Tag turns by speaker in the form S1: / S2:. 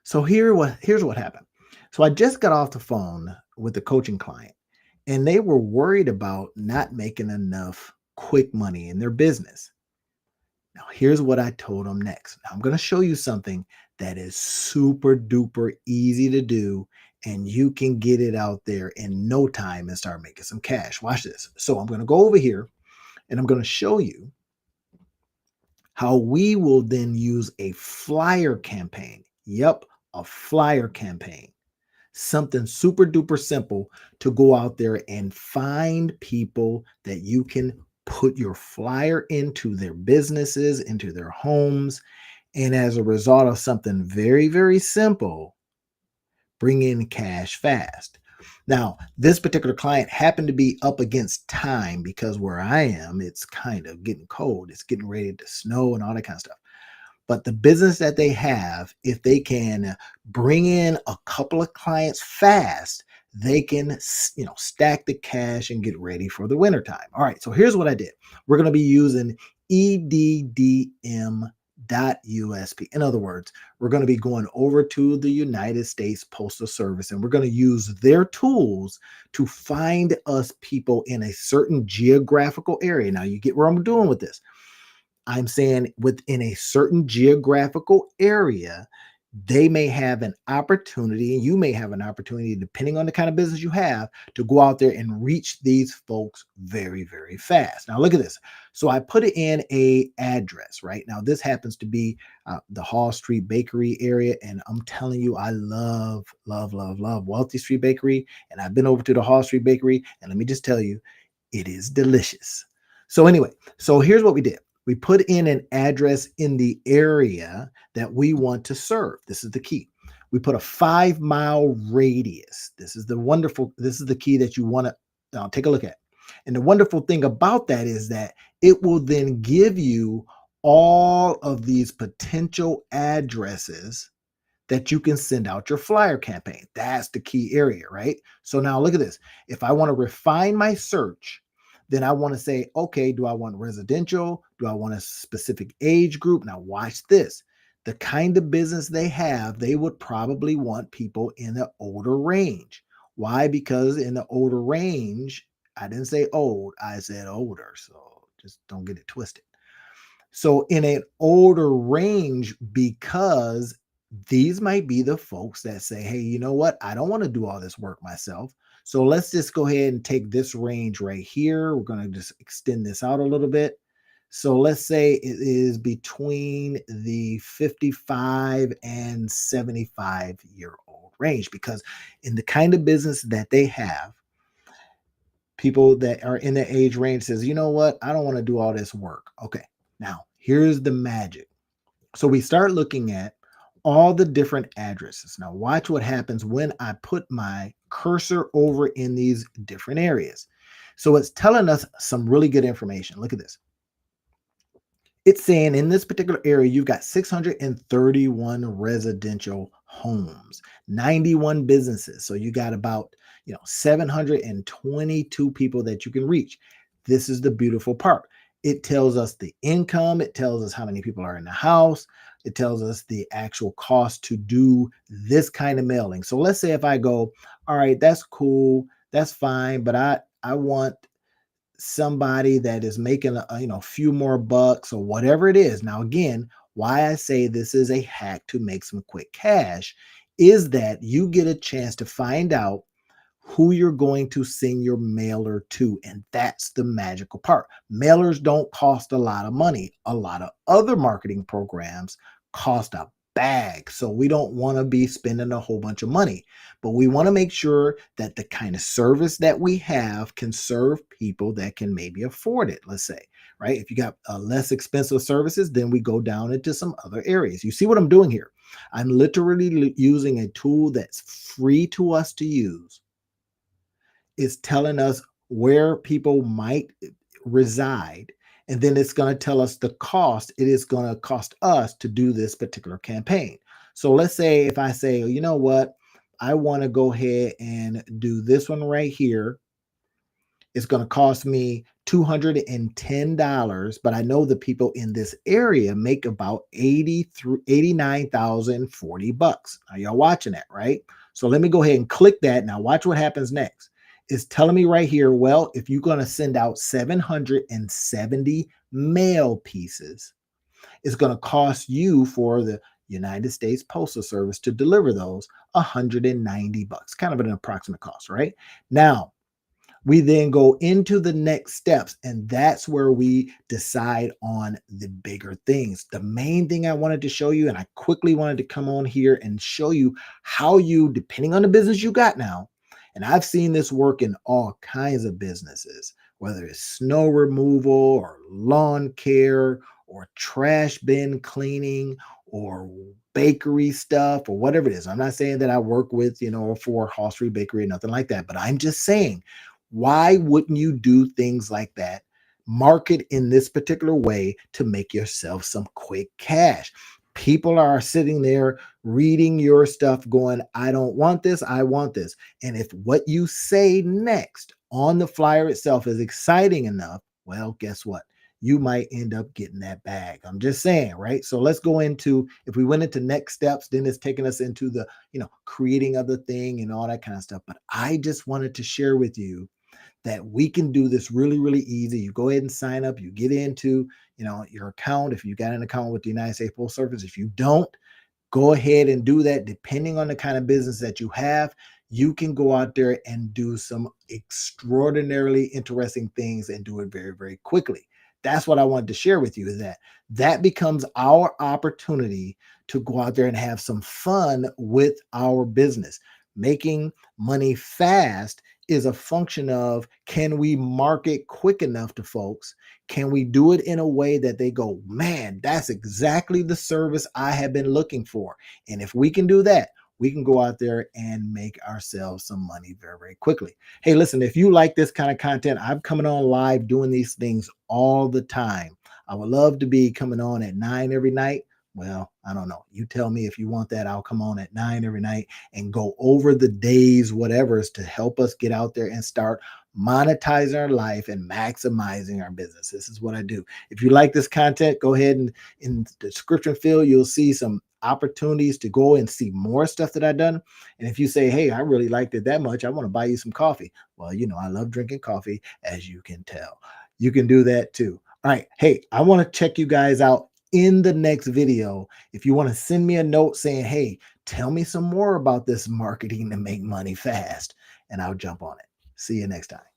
S1: So here's what happened. So I just got off the phone with the coaching client, and they were worried about not making enough quick money in their business. Now, here's what I told them next. Now, I'm going to show you something that is super duper easy to do, and you can get it out there in no time and start making some cash. Watch this. So, I'm going to go over here and I'm going to show you how we will then use a flyer campaign. Yep, a flyer campaign. Something super duper simple to go out there and find people that you can put your flyer into their businesses, into their homes. And as a result of something very, very simple, bring in cash fast. Now, this particular client happened to be up against time because where I am, it's kind of getting cold. It's getting ready to snow and all that kind of stuff. But the business that they have, if they can bring in a couple of clients fast, they can, stack the cash and get ready for the wintertime. All right, so here's what I did. We're going to be using EDDM.USP. In other words, we're going to be going over to the United States Postal Service and we're going to use their tools to find us people in a certain geographical area. Now, you get where I'm doing with this. I'm saying within a certain geographical area, they may have an opportunity, and you may have an opportunity, depending on the kind of business you have, to go out there and reach these folks very, very fast. Now, look at this. So I put it in a address, right? Now, this happens to be the Hall Street Bakery area, and I'm telling you, I love, love, love, love Wealthy Street Bakery, and I've been over to the Hall Street Bakery, and let me just tell you, it is delicious. So anyway, so here's what we did. We put in an address in the area that we want to serve. This is the key. We put a 5 mile radius. This is the key that you want to take a look at. And the wonderful thing about that is that it will then give you all of these potential addresses that you can send out your flyer campaign. That's the key area, right? So now look at this. If I want to refine my search, then I want to say, okay, do I want residential? Do I want a specific age group? Now, watch this. The kind of business they have, they would probably want people in the older range. Why? Because in the older range, I didn't say old, I said older. So just don't get it twisted. So in an older range, because these might be the folks that say, hey, you know what? I don't want to do all this work myself. So let's just go ahead and take this range right here. We're going to just extend this out a little bit. So let's say it is between the 55 and 75-year-old range, because in the kind of business that they have, people that are in the age range says, you know what? I don't want to do all this work. Okay. Now, here's the magic. So we start looking at all the different addresses. Now, watch what happens when I put my cursor over in these different areas. So it's telling us some really good information. Look at this. It's saying in this particular area, you've got 631 residential homes, 91 businesses. So you got about 722 people that you can reach. This is the beautiful part. It tells us the income. It tells us how many people are in the house. It tells us the actual cost to do this kind of mailing. So let's say if I go, all right, that's cool, that's fine, but I want somebody that is making a few more bucks or whatever it is. Now, again, why I say this is a hack to make some quick cash is that you get a chance to find out who you're going to send your mailer to. And that's the magical part. Mailers don't cost a lot of money. A lot of other marketing programs cost a bag. So we don't want to be spending a whole bunch of money, but we want to make sure that the kind of service that we have can serve people that can maybe afford it. Let's say, right? If you got less expensive services, then we go down into some other areas. You see what I'm doing here? I'm literally using a tool that's free to us to use. It's telling us where people might reside. And then it's going to tell us the cost it is going to cost us to do this particular campaign. So let's say if I say, you know what, I want to go ahead and do this one right here. It's going to cost me $210, but I know the people in this area make about 80 through 89,040 bucks. Are y'all watching that, right? So let me go ahead and click that. Now watch what happens next. It's telling me right here, well, if you're going to send out 770 mail pieces, it's going to cost you for the United States Postal Service to deliver those 190 bucks, kind of an approximate cost, right? Now, we then go into the next steps, and that's where we decide on the bigger things. The main thing I wanted to show you, and I quickly wanted to come on here and show you how you, depending on the business you got now, and I've seen this work in all kinds of businesses, whether it's snow removal or lawn care or trash bin cleaning or bakery stuff or whatever it is. I'm not saying that I work with, for Hall Street Bakery or nothing like that, but I'm just saying, why wouldn't you do things like that? Market in this particular way to make yourself some quick cash. People are sitting there reading your stuff going, I don't want this, I want this. And if what you say next on the flyer itself is exciting enough, well, guess what? You might end up getting that bag. I'm just saying, right? So let's go into, if we went into next steps, then it's taking us into the, creating of the thing and all that kind of stuff. But I just wanted to share with you that we can do this really, really easy. You go ahead and sign up. You get into, your account. If you got an account with the United States Postal Service, if you don't, go ahead and do that. Depending on the kind of business that you have, you can go out there and do some extraordinarily interesting things and do it very, very quickly. That's what I wanted to share with you, is that becomes our opportunity to go out there and have some fun with our business. Making money fast is a function of, can we market quick enough to folks? Can we do it in a way that they go, man, that's exactly the service I have been looking for? And if we can do that, we can go out there and make ourselves some money very, very quickly. Hey, listen, if you like this kind of content, I'm coming on live doing these things all the time. I would love to be coming on at 9 every night. Well, I don't know. You tell me if you want that. I'll come on at 9 every night and go over the days, whatever's to help us get out there and start monetizing our life and maximizing our business. This is what I do. If you like this content, go ahead and in the description field, you'll see some opportunities to go and see more stuff that I've done. And if you say, hey, I really liked it that much, I want to buy you some coffee. Well, I love drinking coffee, as you can tell. You can do that too. All right. Hey, I want to check you guys out in the next video. If you want to send me a note saying, hey, tell me some more about this marketing to make money fast, and I'll jump on it. See you next time.